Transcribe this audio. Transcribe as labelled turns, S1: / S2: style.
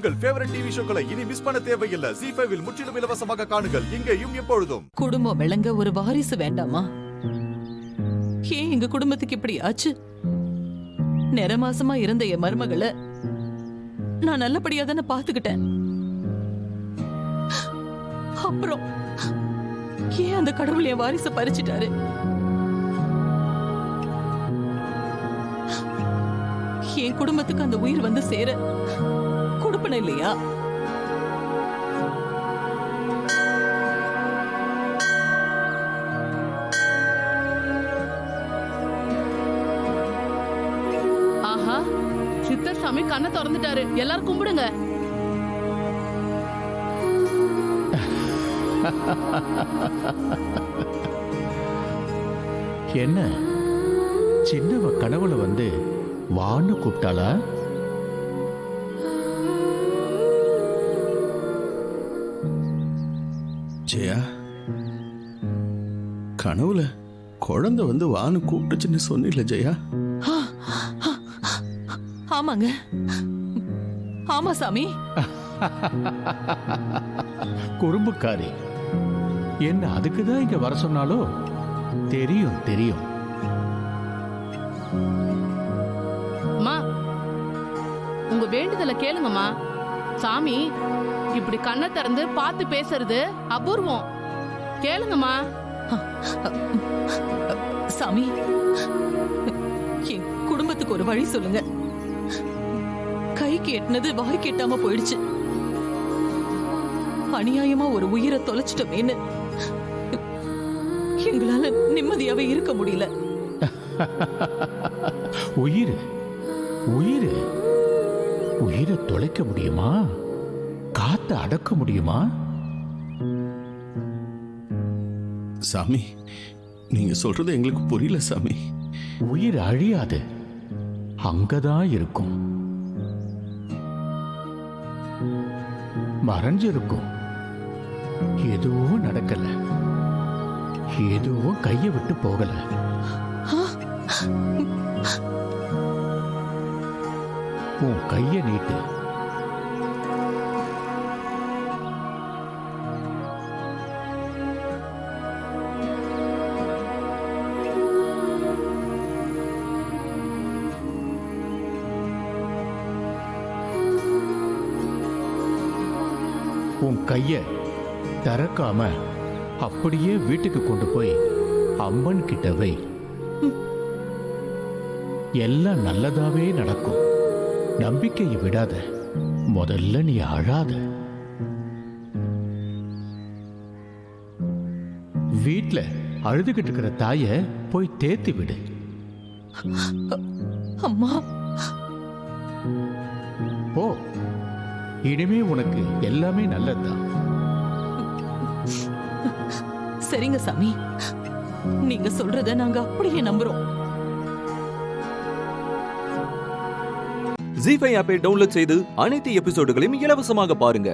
S1: உங்கள் favourite TV ஷோக்களை இனி miss பண்ண தேவையில்லை. ZEE5 இல் முற்றிலும் இலவசமாக காணுங்கள், இங்கேயும் எப்பொழுதும்.
S2: குடும்பம் விளங்க ஒரு வாரிசு வேண்டாமா? ஏன் எங்க குடும்பத்துக்கு இப்படி ஆச்சு? நிறமாசமா இருந்த என் மருமகளை நான் நல்லபடியா தானே பாத்துக்கிட்டேன். அப்புறம் ஏன் அந்த கடவுள் என் வாரிசை பறிச்சிட்டாரு? என் குடும்பத்துக்கு அந்த உயிர் வந்து சேர கொடுப்பன இல்லையா?
S3: ஆஹா, சித்தர் சாமி கண்ணை திறந்துட்டாரு. எல்லாரும் கும்பிடுங்க.
S4: என்ன சின்னவ கனவுல வந்து வான்னு கூப்பிட்டாளா?
S5: ஜெயா, கனவுல குழந்தை வந்து வான்னு கூப்பிட்டுச்சுன்னு சொன்னில ஜெயா?
S2: ஆமாங்க, ஆமா சாமி.
S4: குறும்புக்காரி என்ன அதுக்குதான் இங்க வர சொன்னாலோ? தெரியும் தெரியும்.
S3: அம்மா, உங்க வேண்டுதலை கேளுங்கம்மா. சாமி இப்படி கண்ணை திறந்து பார்த்து பேசுறது அபூர்வம். கேளுங்கம்மா.
S2: சாமி, என் குடும்பத்துக்கு ஒரு வழி சொல்லுங்க. கைக்கு எட்டினது வாய்க்கு எட்டாம போயிடுச்சு. அநியாயமா ஒரு உயிரை தொலைச்சிட்டோமேன்னு எங்களால நிம்மதியாவே இருக்க முடியல.
S4: உயிர் உயிர் உயிரை தொலைக்க முடியுமா? காத்த அடக்க முடியுமா?
S5: சாமி, நீங்க சொல்றது எங்களுக்கு புரியல சாமி.
S4: உயிர் அழியாது, அங்கதான் இருக்கும், மறைஞ்சிருக்கும். எதுவும் நடக்கல, எதுவும் கையை விட்டு போகல. உன் கைய நீட்டு. உன் கைய திறக்காம அப்படியே வீட்டுக்கு கொண்டு போய் அம்மன் கிட்ட வை. எல்லாம் நல்லதாவே நடக்கும். நம்பிக்கையை விடாத. முதல்ல நீ அழாத. வீட்ல அழுதுகிட்டு இருக்கிற தாய போய் தேத்தி விடு.
S2: அம்மா,
S4: போ. இனிமே உனக்கு எல்லாமே நல்லதுதான்.
S2: சரிங்க சாமி, நீங்க சொல்றத நாங்க அப்படியே நம்புறோம்.
S6: ZEE5 ஆப்பை டவுன்லோட் செய்து அனைத்து எபிசோடுகளையும் இலவசமாக பாருங்க.